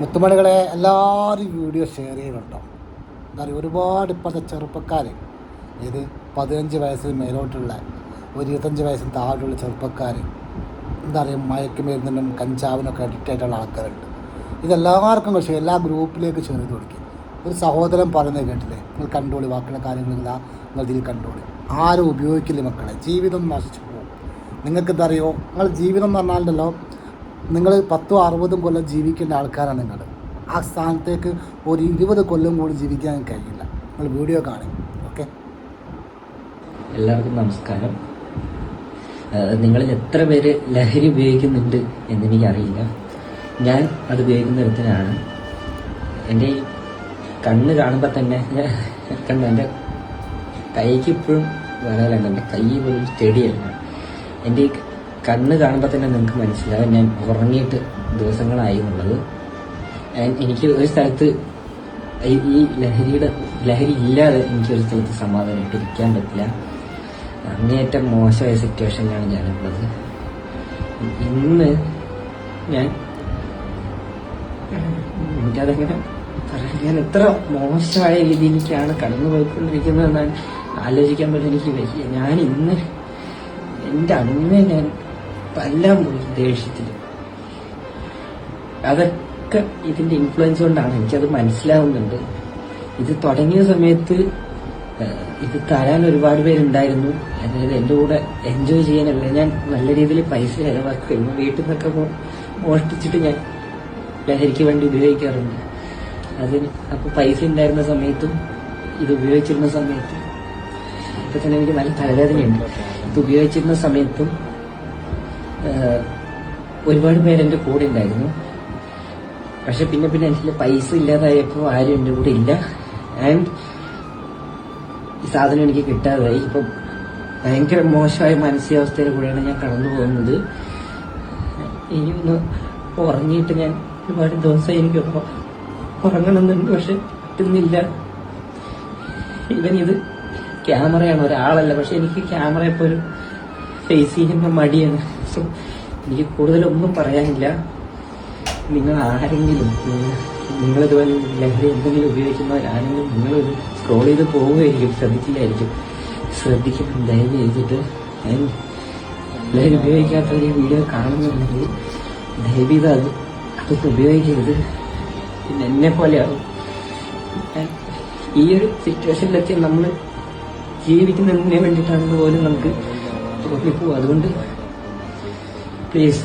മുത്തുമണികളെ എല്ലാവരും video share ചെയ്യുന്നുണ്ടോ? എന്താ പറയുക, ഒരുപാട് ഇപ്പോഴത്തെ ചെറുപ്പക്കാർ, ഇത് 15 വയസ്സിന് മേലോട്ടുള്ള 25 വയസ്സിന് താഴെയുള്ള ചെറുപ്പക്കാർ എന്താ പറയുക, മയക്കുമരുന്നിനും കഞ്ചാവിനൊക്കെ അഡിക്റ്റ് ആയിട്ടുള്ള ആൾക്കാരുണ്ട്. ഇതെല്ലാവർക്കും പക്ഷേ എല്ലാ ഗ്രൂപ്പിലേക്ക് ഷെയർ ചെയ്ത് കൊടുക്കും. ഒരു സഹോദരൻ പറയുന്നത് കേട്ടില്ലേ, നിങ്ങൾ കണ്ടോളി, ബാക്കിയുള്ള കാര്യങ്ങളില്ല, നിങ്ങൾ ഇതിൽ കണ്ടോളി. ആരും ഉപയോഗിക്കില്ല മക്കളെ, ജീവിതം നശിച്ചു പോകും. നിങ്ങൾക്കെന്താ അറിയോ, നിങ്ങൾ ജീവിതം എന്ന് പറഞ്ഞാലുണ്ടല്ലോ, നിങ്ങൾ 10-60 കൊല്ലം ജീവിക്കേണ്ട ആൾക്കാരാണ് നിങ്ങൾ. ആ സ്ഥാനത്തേക്ക് ഒരു 20 കൊല്ലം കൂടി ജീവിക്കാൻ കഴിയില്ല. നിങ്ങൾ വീഡിയോ കാണും. ഓക്കെ, എല്ലാവർക്കും നമസ്കാരം. നിങ്ങളിൽ എത്ര പേര് ലഹരി ഉപയോഗിക്കുന്നുണ്ട് എന്നെനിക്കറിയില്ല. ഞാൻ അത് ഉപയോഗിക്കുന്ന ഒരുത്തനാണ്. എൻ്റെ ഈ കണ്ണ് കാണുമ്പോൾ തന്നെ കണ്ട എൻ്റെ കൈക്ക് ഇപ്പോഴും വരാലുണ്ട്. എൻ്റെ കൈ പോലും സ്റ്റഡിയല്ല. എൻ്റെ ഈ കണ്ണ് കാണുമ്പോൾ തന്നെ നിങ്ങൾക്ക് മനസ്സിലാവും ഞാൻ ഉറങ്ങിയിട്ട് ദിവസങ്ങളായി എന്നുള്ളത്. എനിക്ക് ഒരു സ്ഥലത്ത് ഈ ലഹരി ഇല്ലാതെ എനിക്കൊരു സ്ഥലത്ത് സമാധാനമായിട്ട് ഇരിക്കാൻ പറ്റില്ല. അങ്ങേയറ്റം മോശമായ സിറ്റുവേഷനിലാണ് ഞാനുള്ളത്. ഇന്ന് എനിക്കതെങ്ങനെ പറയാൻ, ഞാൻ എത്ര മോശമായ രീതിയിലേക്കാണ് കടന്നു പോയിക്കൊണ്ടിരിക്കുന്നതെന്നാണ് ആലോചിക്കാൻ പറ്റും. എനിക്ക് വയ്യ. ഞാൻ ഇന്ന് എൻ്റെ അമ്മയെ ഞാൻ എല്ലാം പോയി ദേഷ്യത്തിൽ. അതൊക്കെ ഇതിന്റെ ഇൻഫ്ലുവൻസ് കൊണ്ടാണ്. എനിക്കത് മനസ്സിലാവുന്നുണ്ട്. ഇത് തുടങ്ങിയ സമയത്ത് ഇത് തരാൻ ഒരുപാട് പേരുണ്ടായിരുന്നു. അതായത് എൻ്റെ കൂടെ എൻജോയ് ചെയ്യാനല്ല, ഞാൻ നല്ല രീതിയിൽ പൈസ ചെലവാക്കുമായിരുന്നു. വീട്ടിൽ നിന്നൊക്കെ മോഷ്ടിച്ചിട്ട് ഞാൻ ലഹരിക്ക് വേണ്ടി ഉപയോഗിക്കാറുണ്ട്. അപ്പോൾ പൈസ ഉണ്ടായിരുന്ന സമയത്തും ഇത് ഉപയോഗിച്ചിരുന്ന സമയത്തും ഇപ്പൊ തന്നെ എനിക്ക് നല്ല തലവേദനയുണ്ട്. ഇത് ഉപയോഗിച്ചിരുന്ന സമയത്തും ഒരുപാട് പേര് എൻ്റെ കൂടെ ഉണ്ടായിരുന്നു. പക്ഷെ പിന്നെ എനിക്ക് പൈസ ഇല്ലാതായപ്പോൾ ആരും എൻ്റെ കൂടെ ഇല്ല. ആൻഡ് ഈ സാധനം എനിക്ക് കിട്ടാതായി. ഇപ്പം ഭയങ്കര മോശമായ മാനസികാവസ്ഥയിൽ കൂടെയാണ് ഞാൻ കടന്നു പോകുന്നത്. ഇനി ഒന്ന് ഉറങ്ങിയിട്ട് ഞാൻ ഒരുപാട് ദിവസം എനിക്ക് ഉറങ്ങണമെന്നുണ്ട്, പക്ഷെ പറ്റുന്നില്ല. ഇത് ക്യാമറയാണ്, ഒരാളല്ല. പക്ഷെ എനിക്ക് ക്യാമറ ഇപ്പോൾ ഒരു ഫേസ് ചെയ്യുന്ന മടിയാണ്. സോ എനിക്ക് കൂടുതലൊന്നും പറയാനില്ല. നിങ്ങൾ ആരെങ്കിലും, നിങ്ങളിതുപോലെ ലഹരി എന്തെങ്കിലും ഉപയോഗിക്കുന്നവരാണെങ്കിൽ നിങ്ങളൊരു സ്ക്രോൾ ചെയ്ത് പോവുകയായിരിക്കും, ശ്രദ്ധിക്കണം. ദയവ് ചെയ്തിട്ട് ലഹരി ഉപയോഗിക്കാത്ത ഒരു വീഡിയോ കാണുന്നുണ്ടെങ്കിൽ ദയവ് ചെയ്ത് അതൊക്കെ ഉപയോഗിക്കരുത്. പിന്നെ എന്നെ പോലെയാവും. ഈ ഒരു സിറ്റുവേഷനിലൊക്കെ നമ്മൾ ജീവിക്കുന്നതിന് വേണ്ടിയിട്ടാണെന്ന് പോലും നമുക്ക് തോന്നിപ്പോവും. അതുകൊണ്ട് പ്ലീസ്